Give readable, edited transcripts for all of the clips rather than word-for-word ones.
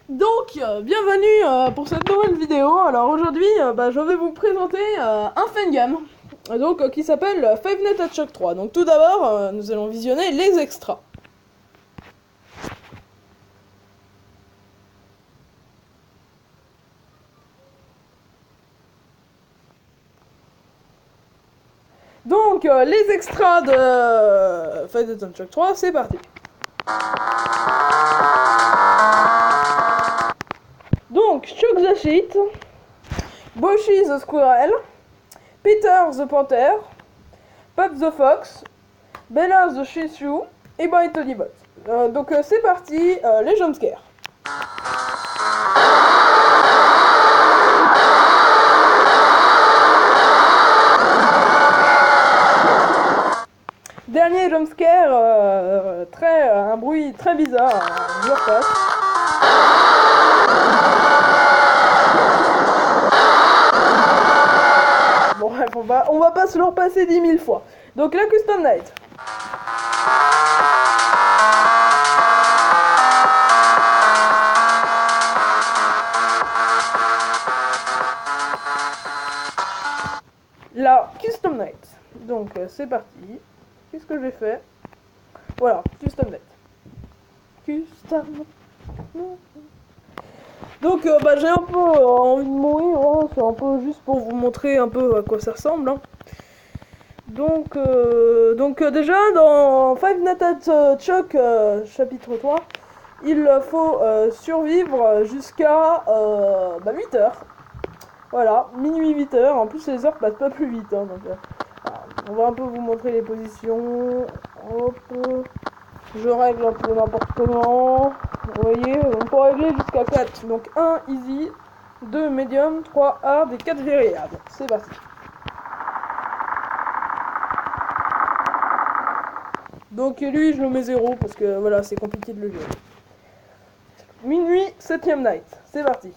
Donc, bienvenue pour cette nouvelle vidéo. Alors aujourd'hui, je vais vous présenter un fangame donc qui s'appelle Five Nights at Chuck 3. Donc tout d'abord, nous allons visionner les extras. Donc, les extras de Five Nights at Chuck 3, c'est parti. Donc, Chuck the Sheet, Bushy the Squirrel, Peter the Panther, Pop the Fox, Bella the Shih Tzu et Bright Tony Bot. Donc c'est parti, les jumpscares. Dernier jumpscare, un bruit très bizarre, je repasse. Bon bref, on va pas se le repasser 10 000 fois. Donc la Custom Night. La Custom Night. Donc c'est parti. Qu'est-ce que j'ai fait? Voilà, Custom Night. Custom. Donc j'ai un peu envie de mourir, hein. C'est un peu juste pour vous montrer un peu à quoi ça ressemble. Hein. Donc déjà dans Five Nights at Chuck chapitre 3, il faut survivre jusqu'à 8 heures. Voilà, minuit 8 heures. En plus les heures passent pas plus vite. Hein, donc, on va un peu vous montrer les positions. Hop. Je règle un peu n'importe comment. Vous voyez, on peut régler jusqu'à 4. Donc 1 easy, 2 medium, 3 hard et 4 variables. C'est parti. Donc lui je le mets 0 parce que voilà c'est compliqué de le gérer. Minuit, 7ème night. C'est parti.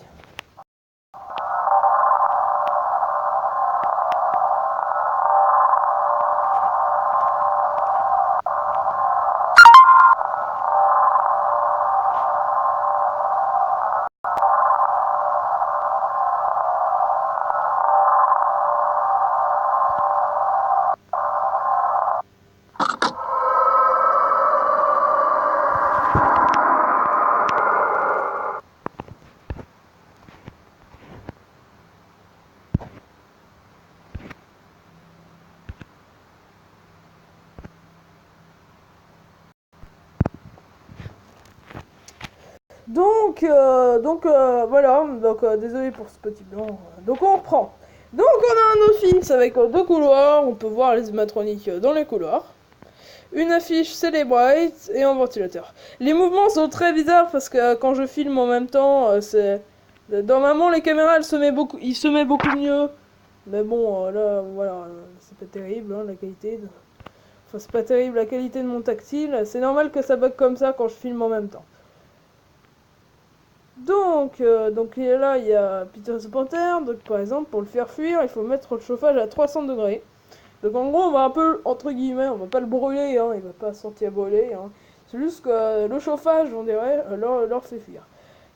Voilà, désolé pour ce petit blanc. Donc on reprend. Donc on a un office avec 2 couloirs, on peut voir les animatroniques dans les couloirs. Une affiche Celebrate et un ventilateur. Les mouvements sont très bizarres parce que quand je filme en même temps, c'est... Normalement les caméras il se met beaucoup mieux. Mais bon, là, voilà, c'est pas terrible hein, la qualité. Enfin c'est pas terrible la qualité de mon tactile. C'est normal que ça bug comme ça quand je filme en même temps. Donc là il y a Peter the Panther, donc par exemple pour le faire fuir il faut mettre le chauffage à 300 degrés. Donc en gros on va un peu, entre guillemets, on va pas le brûler, hein, il va pas sentir brûler. Hein. C'est juste que le chauffage on dirait leur fait fuir.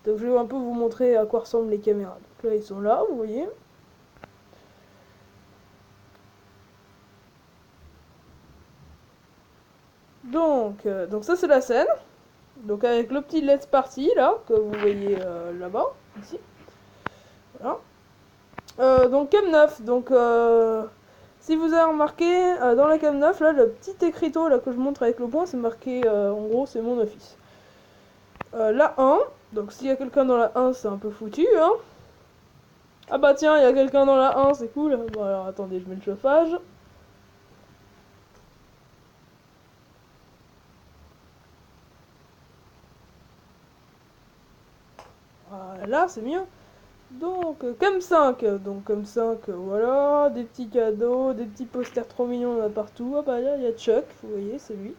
Donc je vais un peu vous montrer à quoi ressemblent les caméras. Donc là ils sont là, vous voyez. Donc ça c'est la scène. Donc avec le petit Let's Party là, que vous voyez là-bas, ici. Voilà. Donc cam 9, donc si vous avez remarqué, dans la cam 9, là, le petit écriteau là, que je montre avec le point, c'est marqué, en gros, c'est mon office. La 1, donc s'il y a quelqu'un dans la 1, c'est un peu foutu, hein. Ah bah tiens, il y a quelqu'un dans la 1, c'est cool. Bon alors attendez, je mets le chauffage. Voilà, c'est mieux. Donc, comme 5, voilà, des petits cadeaux, des petits posters trop mignons là partout. Ah bah là, il y a Chuck, vous voyez, c'est lui.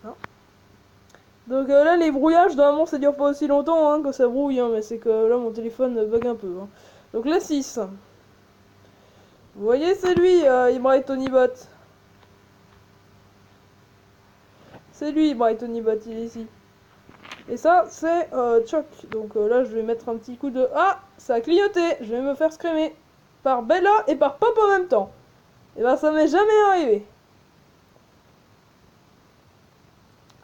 Hein. Donc là, les brouillages, normalement, ça dure pas aussi longtemps hein, que ça brouille, hein, mais c'est que là, mon téléphone bug un peu. Hein. Donc la 6. Vous voyez, c'est lui, Bright Tony Bot. C'est lui, Bright Tony Bot, il est ici. Et ça, c'est Choc. Donc là, je vais mettre un petit coup de... Ah, ça a clignoté. Je vais me faire screamer par Bella et par Pop en même temps. Et ben, ça m'est jamais arrivé.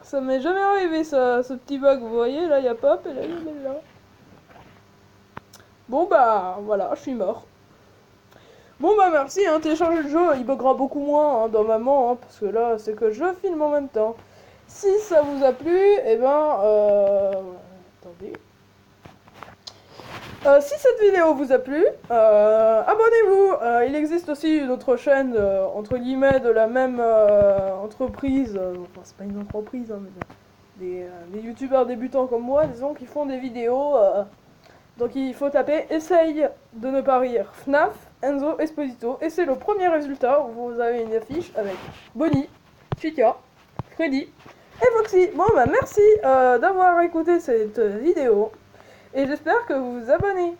Ça m'est jamais arrivé, ça, ce petit bug. Vous voyez, là, il y a Pop et là, il y a Bella. Bon, bah, voilà, je suis mort. Bon, bah, merci, hein, téléchargez le jeu. Il buggera beaucoup moins hein, dans maman, hein, parce que là, c'est que je filme en même temps. Si ça vous a plu, et ben... Attendez... si cette vidéo vous a plu, abonnez-vous. Il existe aussi une autre chaîne, entre guillemets, de la même entreprise. Enfin, c'est pas une entreprise, hein, mais des youtubeurs débutants comme moi, disons, qui font des vidéos. Donc il faut taper Essaye de ne pas rire FNAF, Enzo Esposito. Et c'est le premier résultat où vous avez une affiche avec Bonnie, Chica, Freddy et Foxy. Bon bah merci d'avoir écouté cette vidéo. Et j'espère que vous vous abonnez.